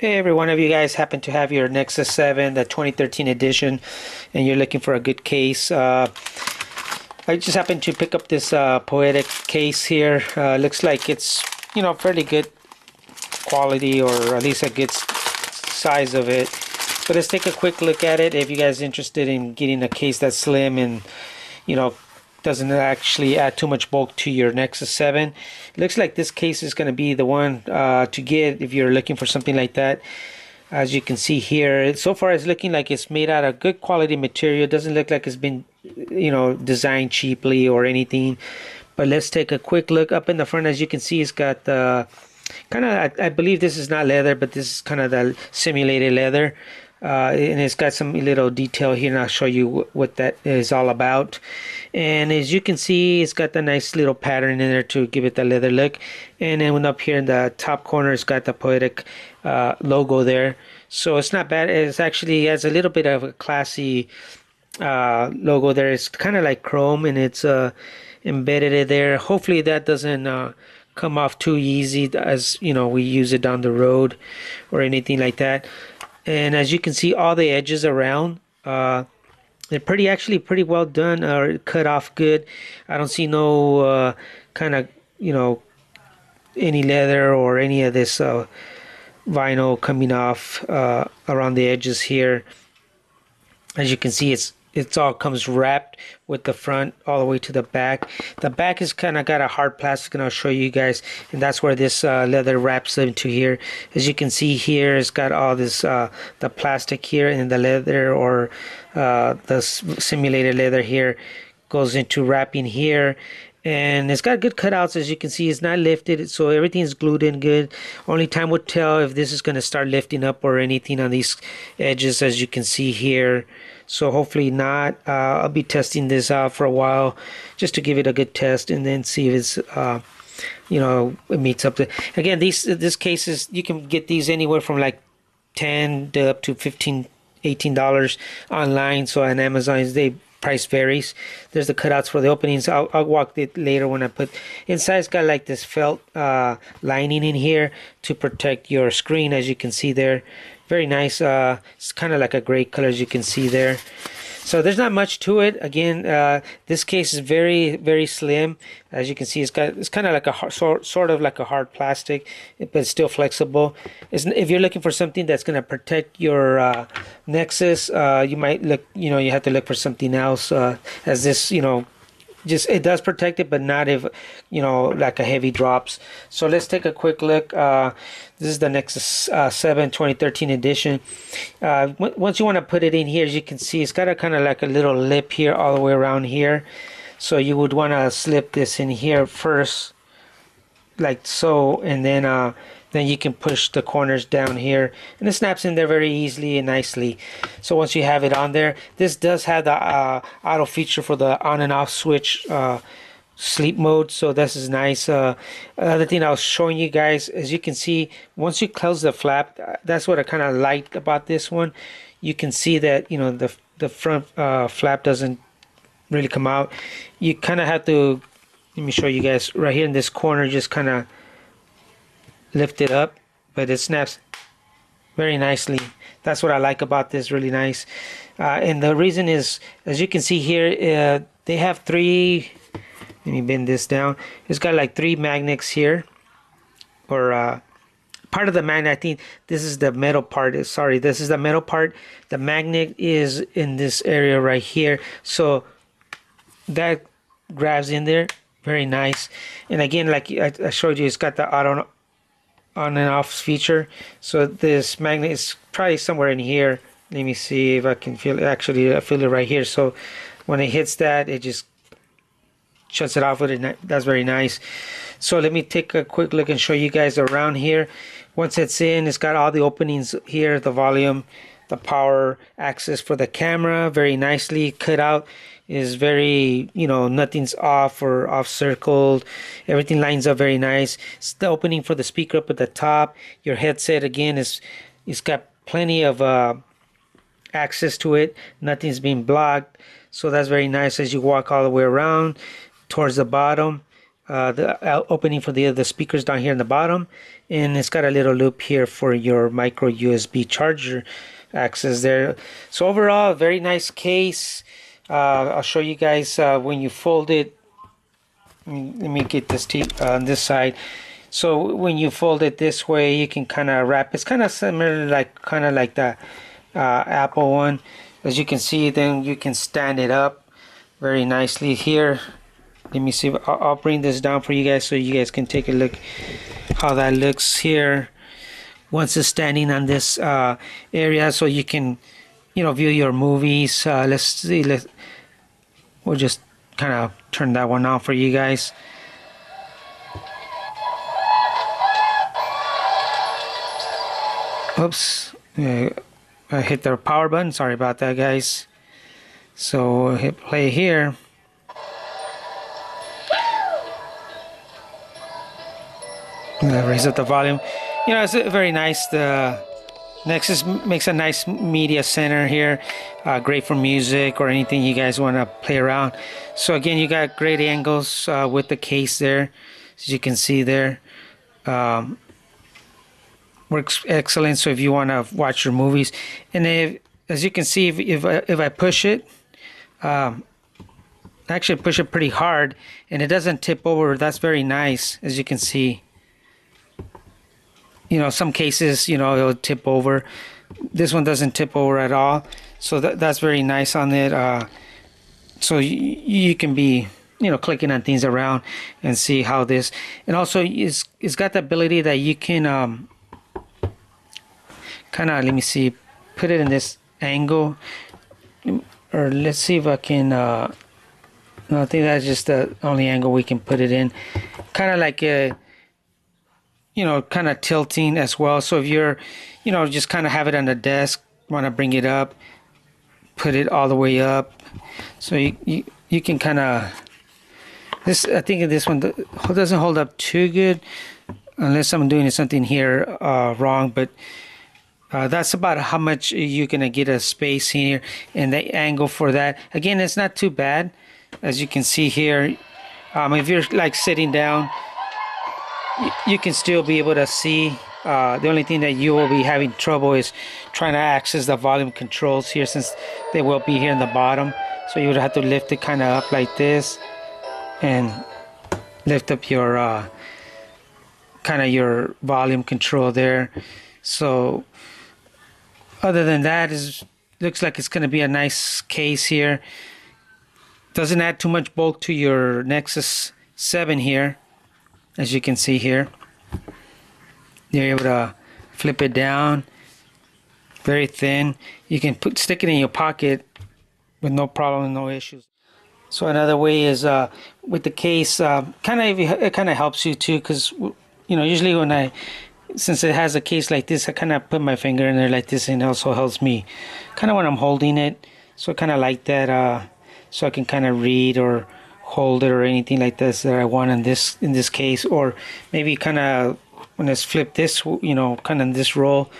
Hey, every one of you guys happen to have your Nexus 7, the 2013 edition, and you're looking for a good case. I just happened to pick up this Poetic case here. Looks like it's, fairly good quality, or at least a good size of it. But let's take a quick look at it. If you guys are interested in getting a case that's slim and, you know, doesn't actually add too much bulk to your Nexus 7. It looks like this case is going to be the one to get if you're looking for something like that. As you can see here, so far it's looking like it's made out of good quality material. It doesn't look like it's been, designed cheaply or anything. But let's take a quick look. Up in the front, as you can see, it's got the kind of, I believe this is not leather, but this is kind of the simulated leather. And it's got some little detail here, and I'll show you what that is all about. And as you can see, it's got the nice little pattern in there to give it the leather look. And then up here in the top corner, it's got the Poetic logo there. So it's not bad. It's actually has a little bit of a classy logo there. It's kind of like chrome, and it's embedded in there. Hopefully that doesn't come off too easy as we use it down the road or anything like that. And as you can see, all the edges around, they're actually pretty well done, or cut off good. I don't see no kind of, any leather or any of this vinyl coming off around the edges here. As you can see, it's all comes wrapped with the front all the way to the back. The back is kind of got a hard plastic, and I'll show you guys, and that's where this leather wraps into here. As you can see here, it's got all this the plastic here, and the leather, or the simulated leather here, goes into wrapping here. And it's got good cutouts. As you can see, it's not lifted, so everything's glued in good. Only time would tell if this is going to start lifting up or anything on these edges, as you can see here. So hopefully not. I'll be testing this out for a while just to give it a good test, and then see if it's it meets up to. Again, this cases, you can get these anywhere from like 10 to up to 15, $18 online. So on Amazon, they price varies. There's the cutouts for the openings. I'll walk it later when I put inside. It's got like this felt lining in here to protect your screen, as you can see there. Very nice. It's kind of like a gray color, as you can see there. So there's not much to it. Again, this case is very, very slim. As you can see, it's kind of like a hard, sort of like a hard plastic, but it's still flexible. If you're looking for something that's going to protect your Nexus, you might look. You have to look for something else. As this, just it does protect it, but not if like a heavy drops. So let's take a quick look. This is the Nexus 7 2013 edition. Once you want to put it in here, as you can see, it's got a kind of like a little lip here all the way around here. So you would want to slip this in here first, like so, and then you can push the corners down here, and it snaps in there very easily and nicely. So once you have it on there, this does have the auto feature for the on and off switch sleep mode, so this is nice. Another thing I was showing you guys, as you can see, once you close the flap, that's what I kind of liked about this one. You can see that the front flap doesn't really come out. You kind of have to, let me show you guys right here in this corner, just kind of lift it up, but it snaps very nicely. That's what I like about this, really nice. And the reason is, as you can see here, they have three, let me bend this down, it's got like three magnets here, or part of the magnet. I think this is the metal part. Sorry, this is the metal part. The magnet is in this area right here, so that grabs in there very nice. And again, like I showed you, it's got the auto on and off feature. So this magnet is probably somewhere in here. Let me see if I can feel it. Actually, I feel it right here. So when it hits that, it just shuts it off with it. That's very nice. So let me take a quick look and show you guys around here. Once it's in, it's got all the openings here, the volume, the power access for the camera, very nicely cut out. Is very, nothing's off or off circled. Everything lines up very nice. It's the opening for the speaker up at the top. Your headset, again, it's got plenty of access to it. Nothing's being blocked. So that's very nice as you walk all the way around towards the bottom. the opening for the speakers down here in the bottom, and it's got a little loop here for your micro USB charger access there. So overall, very nice case. I'll show you guys when you fold it. Let me get this on this side. So when you fold it this way, you can kind of wrap. It's kind of similar, kind of like the Apple one. As you can see, then you can stand it up very nicely here. Let me see. I'll bring this down for you guys so you guys can take a look how that looks here. Once it's standing on this area, so you can, view your movies. Let's see. We'll just kind of turn that one on for you guys. Oops, I hit the power button. Sorry about that, guys. So hit play here. Raise up the volume. It's very nice. The Nexus makes a nice media center here. Great for music or anything you guys want to play around. So again, you got great angles with the case there, as you can see there. Works excellent. So if you want to watch your movies, and as you can see, if I push it, actually push it pretty hard, and it doesn't tip over. That's very nice, as you can see. Some cases, it'll tip over. This one doesn't tip over at all. So that's very nice on it. So you can be, clicking on things around and see how this. And also, it's got the ability that you can kind of, let me see, put it in this angle. Or let's see if I can, no, I think that's just the only angle we can put it in. Kind of like a, kind of tilting as well. So if you're, just kind of have it on the desk, want to bring it up, put it all the way up. So you can kind of, I think this one doesn't hold up too good unless I'm doing something here wrong, but that's about how much you're going to get a space here, and the angle for that. Again, it's not too bad, as you can see here. If you're like sitting down, you can still be able to see. The only thing that you will be having trouble is trying to access the volume controls here, since they will be here in the bottom. So you would have to lift it kind of up like this and lift up your kind of your volume control there. So other than that, looks like it's going to be a nice case here. Doesn't add too much bulk to your Nexus 7 here, as you can see here. You're able to flip it down, very thin. You can stick it in your pocket with no problem, no issues. So another way is with the case, it kind of helps you too, because usually since it has a case like this, I kind of put my finger in there like this, and it also helps me kind of when I'm holding it. So I kind of like that, so I can kind of read or hold it or anything like this that I want in this case. Or maybe kind of when it's flipped this, kind of in this roll,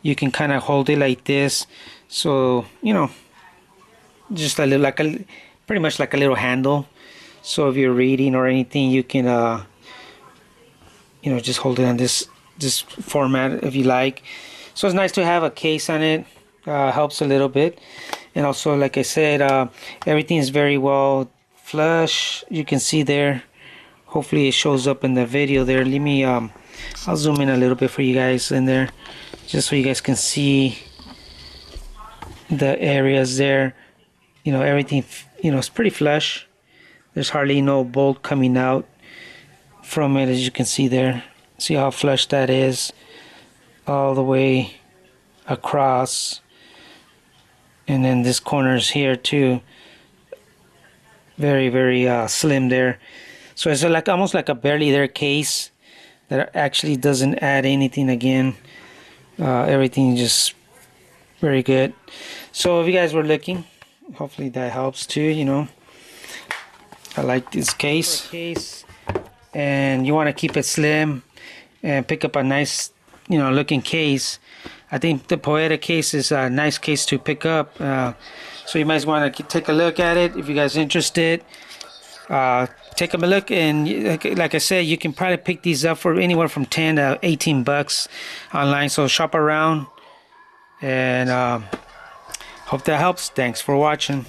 you can kind of hold it like this. So just a little, pretty much like a little handle. So if you're reading or anything, you can just hold it on this format if you like. So it's nice to have a case on it. Helps a little bit. And also, like I said, everything is very well flush. You can see there. Hopefully it shows up in the video there. Let me I'll zoom in a little bit for you guys in there, just so you guys can see the areas there. Everything, it's pretty flush. There's hardly no bulk coming out from it, as you can see there. See how flush that is all the way across. And then this corners here too, very, very slim there. So it's like almost like a barely there case that actually doesn't add anything again. Everything just very good. So if you guys were looking, hopefully that helps too. I like this case, and you want to keep it slim and pick up a nice looking case. I think the Poetic case is a nice case to pick up, so you might want to take a look at it if you guys are interested. Take them a look, and like I said, you can probably pick these up for anywhere from 10 to 18 bucks online. So shop around, and hope that helps. Thanks for watching.